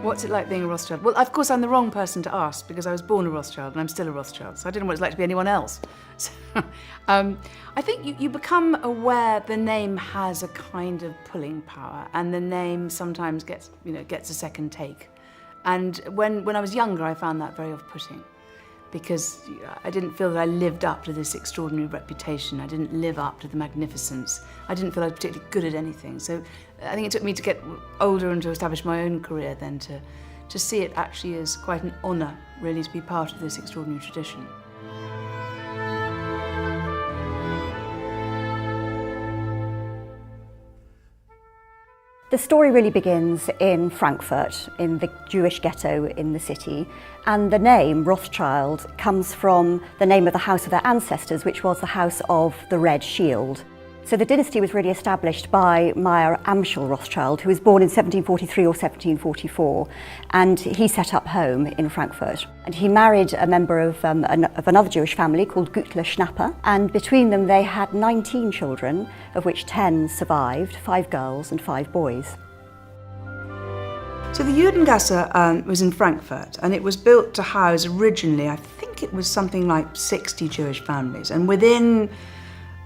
What's it like being a Rothschild? Well, of course, I'm the wrong person to ask because I was born a Rothschild and I'm still a Rothschild, so I don't know what it's like to be anyone else. So, I think you become aware the name has a kind of pulling power, and the name sometimes gets a second take. And when I was younger, I found that very off-putting, because I didn't feel that I lived up to this extraordinary reputation. I didn't live up to the magnificence. I didn't feel I was particularly good at anything. So I think it took me to get older and to establish my own career then to see it actually as quite an honour, really, to be part of this extraordinary tradition. The story really begins in Frankfurt, in the Jewish ghetto in the city, and the name Rothschild comes from the name of the house of their ancestors, which was the House of the Red Shield. So the dynasty was really established by Meyer Amschel Rothschild, who was born in 1743 or 1744, and he set up home in Frankfurt. And he married a member of another Jewish family called Gütler Schnapper, and between them they had 19 children, of which 10 survived, 5 girls and 5 boys. So the Judengasse was in Frankfurt, and it was built to house originally, I think it was something like 60 Jewish families, and within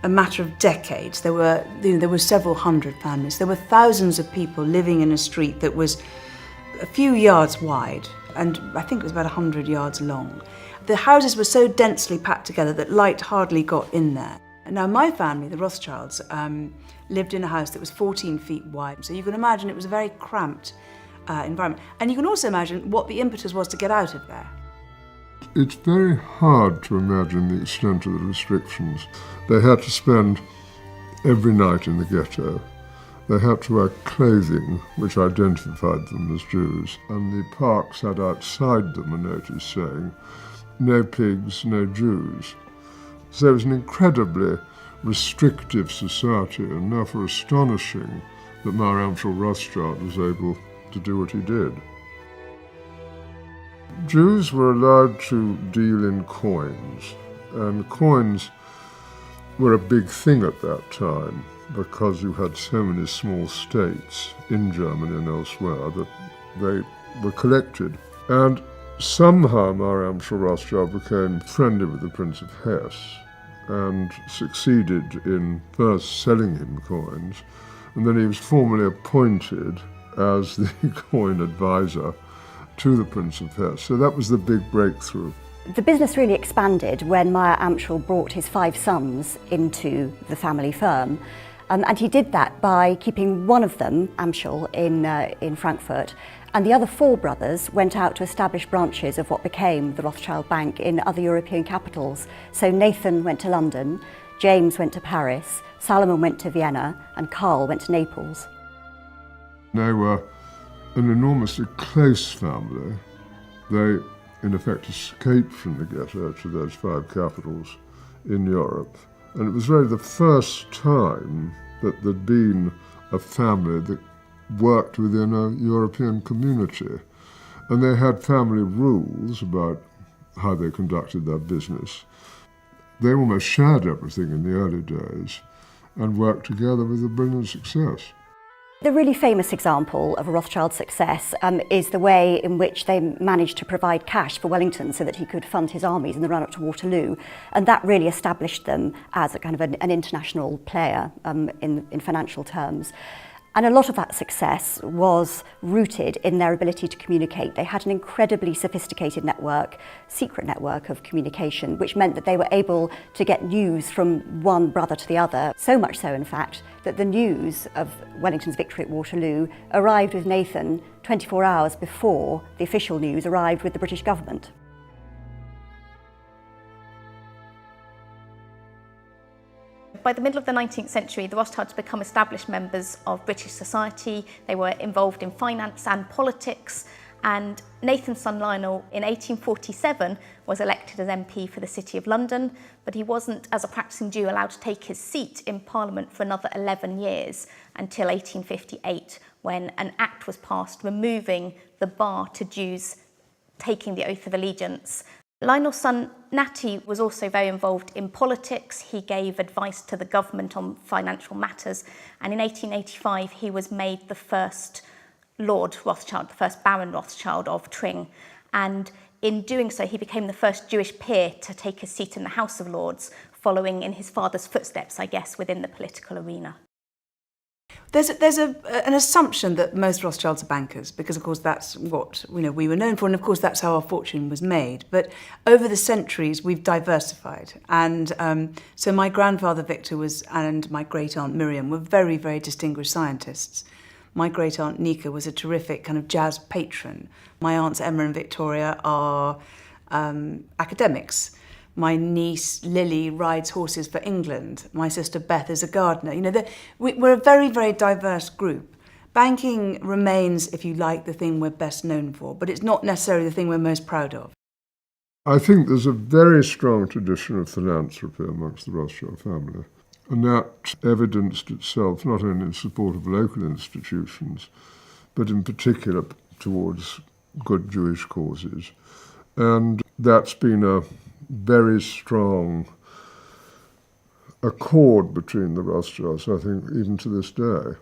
a matter of decades, there were several hundred families. There were thousands of people living in a street that was a few yards wide, and I think it was about 100 yards long. The houses were so densely packed together that light hardly got in there. And now my family, the Rothschilds, lived in a house that was 14 feet wide. So you can imagine it was a very cramped environment. And you can also imagine what the impetus was to get out of there. It's very hard to imagine the extent of the restrictions. They had to spend every night in the ghetto. They had to wear clothing which identified them as Jews, and the parks had outside them a notice saying, "No pigs, no Jews." So it was an incredibly restrictive society, and therefore astonishing that Meyer Amschel Rothschild was able to do what he did. Jews were allowed to deal in coins, and coins were a big thing at that time because you had so many small states in Germany and elsewhere that they were collected. And somehow Meyer Amschel Rothschild became friendly with the Prince of Hesse and succeeded in first selling him coins, and then he was formally appointed as the coin advisor to the Prince of Hesse. So that was the big breakthrough. The business really expanded when Meyer Amschel brought his 5 sons into the family firm. And he did that by keeping one of them, Amschel, in Frankfurt, and the other 4 brothers went out to establish branches of what became the Rothschild Bank in other European capitals. So Nathan went to London, James went to Paris, Salomon went to Vienna, and Karl went to Naples. They were an enormously close family. They, in effect, escaped from the ghetto to those 5 capitals in Europe. And it was really the first time that there'd been a family that worked within a European community. And they had family rules about how they conducted their business. They almost shared everything in the early days and worked together with a brilliant success. The really famous example of a Rothschild success is the way in which they managed to provide cash for Wellington so that he could fund his armies in the run-up to Waterloo. And that really established them as a kind of an international player in financial terms. And a lot of that success was rooted in their ability to communicate. They had an incredibly sophisticated network, secret network of communication, which meant that they were able to get news from one brother to the other. So much so, in fact, that the news of Wellington's victory at Waterloo arrived with Nathan 24 hours before the official news arrived with the British government. By the middle of the 19th century, the Rothschilds become established members of British society. They were involved in finance and politics, and Nathan's son Lionel in 1847 was elected as MP for the City of London, but he wasn't, as a practising Jew, allowed to take his seat in Parliament for another 11 years until 1858, when an act was passed removing the bar to Jews taking the oath of allegiance. Lionel's son Natty was also very involved in politics. He gave advice to the government on financial matters, and in 1885 he was made the first Lord Rothschild, the first Baron Rothschild of Tring, and in doing so he became the first Jewish peer to take a seat in the House of Lords, following in his father's footsteps, I guess, within the political arena. There's an assumption that most Rothschilds are bankers, because of course that's what we were known for, and of course that's how our fortune was made. But over the centuries we've diversified, and so my grandfather Victor and my great aunt Miriam were very, very distinguished scientists. My great aunt Nika was a terrific kind of jazz patron. My aunts Emma and Victoria are academics. My niece Lily rides horses for England. My sister Beth is a gardener. We're a very, very diverse group. Banking remains, if you like, the thing we're best known for, but it's not necessarily the thing we're most proud of. I think there's a very strong tradition of philanthropy amongst the Rothschild family, and that evidenced itself not only in support of local institutions, but in particular towards good Jewish causes. And that's been a very strong accord between the Rothschilds, I think, even to this day.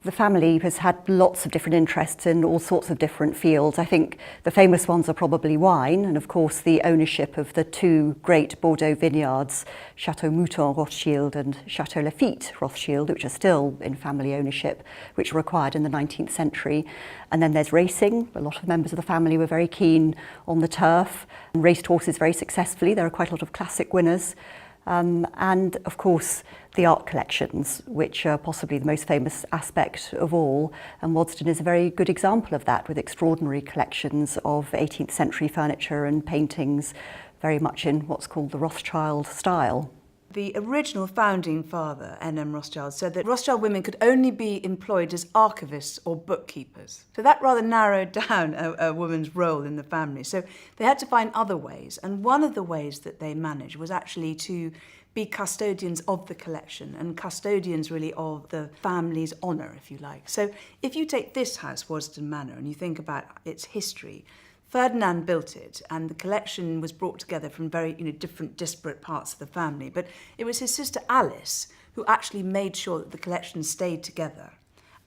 The family has had lots of different interests in all sorts of different fields. I think the famous ones are probably wine, and of course the ownership of the two great Bordeaux vineyards, Chateau Mouton Rothschild and Chateau Lafite Rothschild, which are still in family ownership, which were acquired in the 19th century. And then there's racing. A lot of members of the family were very keen on the turf and raced horses very successfully. There are quite a lot of classic winners. And of course the art collections, which are possibly the most famous aspect of all, and Waddesdon is a very good example of that, with extraordinary collections of 18th century furniture and paintings, very much in what's called the Rothschild style. The original founding father, N.M. Rothschild, said that Rothschild women could only be employed as archivists or bookkeepers. So that rather narrowed down a woman's role in the family. So they had to find other ways, and one of the ways that they managed was actually to be custodians of the collection, and custodians really of the family's honour, if you like. So if you take this house, Waddesdon Manor, and you think about its history, Ferdinand built it, and the collection was brought together from very different disparate parts of the family. But it was his sister Alice who actually made sure that the collection stayed together.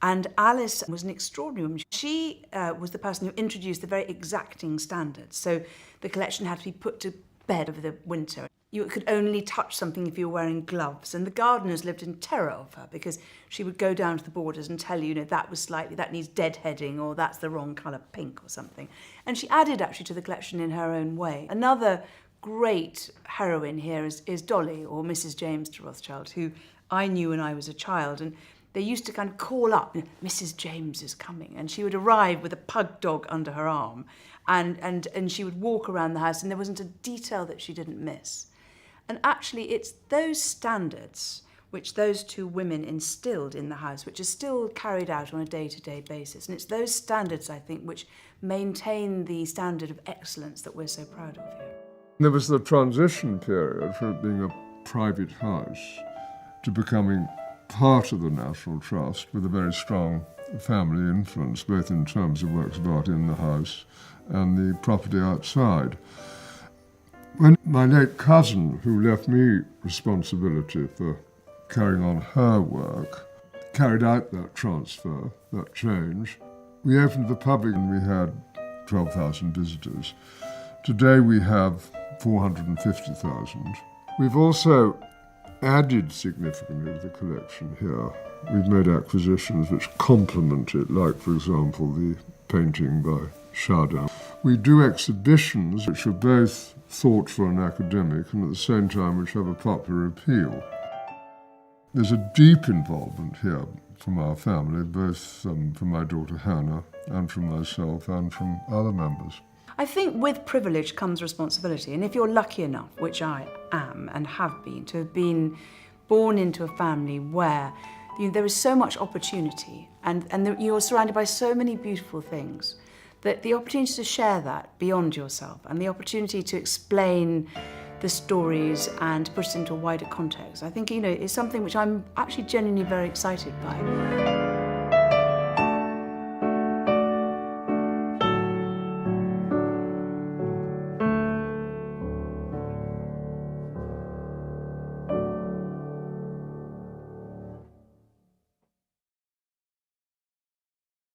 And Alice was an extraordinary woman. She was the person who introduced the very exacting standards. So the collection had to be put to bed over the winter. You could only touch something if you were wearing gloves. And the gardeners lived in terror of her, because she would go down to the borders and tell you, that needs deadheading, or that's the wrong colour pink or something. And she added actually to the collection in her own way. Another great heroine here is Dolly, or Mrs. James de Rothschild, who I knew when I was a child. And they used to kind of call up, Mrs. James is coming. And she would arrive with a pug dog under her arm. And she would walk around the house, and there wasn't a detail that she didn't miss. And actually, it's those standards which those two women instilled in the house, which are still carried out on a day-to-day basis. And it's those standards, I think, which maintain the standard of excellence that we're so proud of here. There was the transition period from it being a private house to becoming part of the National Trust, with a very strong family influence, both in terms of works of art in the house and the property outside. When my late cousin, who left me responsibility for carrying on her work, carried out that transfer, that change, we opened the public and we had 12,000 visitors. Today we have 450,000. We've also added significantly to the collection here. We've made acquisitions which complement it, like, for example, the painting by Chardin. We do exhibitions which are both thoughtful and academic, and at the same time which have a popular appeal. There's a deep involvement here from our family, both from my daughter Hannah and from myself and from other members. I think with privilege comes responsibility, and if you're lucky enough, which I am and have been, to have been born into a family where there is so much opportunity and you're surrounded by so many beautiful things, that the opportunity to share that beyond yourself and the opportunity to explain the stories and put it into a wider context, I think, is something which I'm actually genuinely very excited by.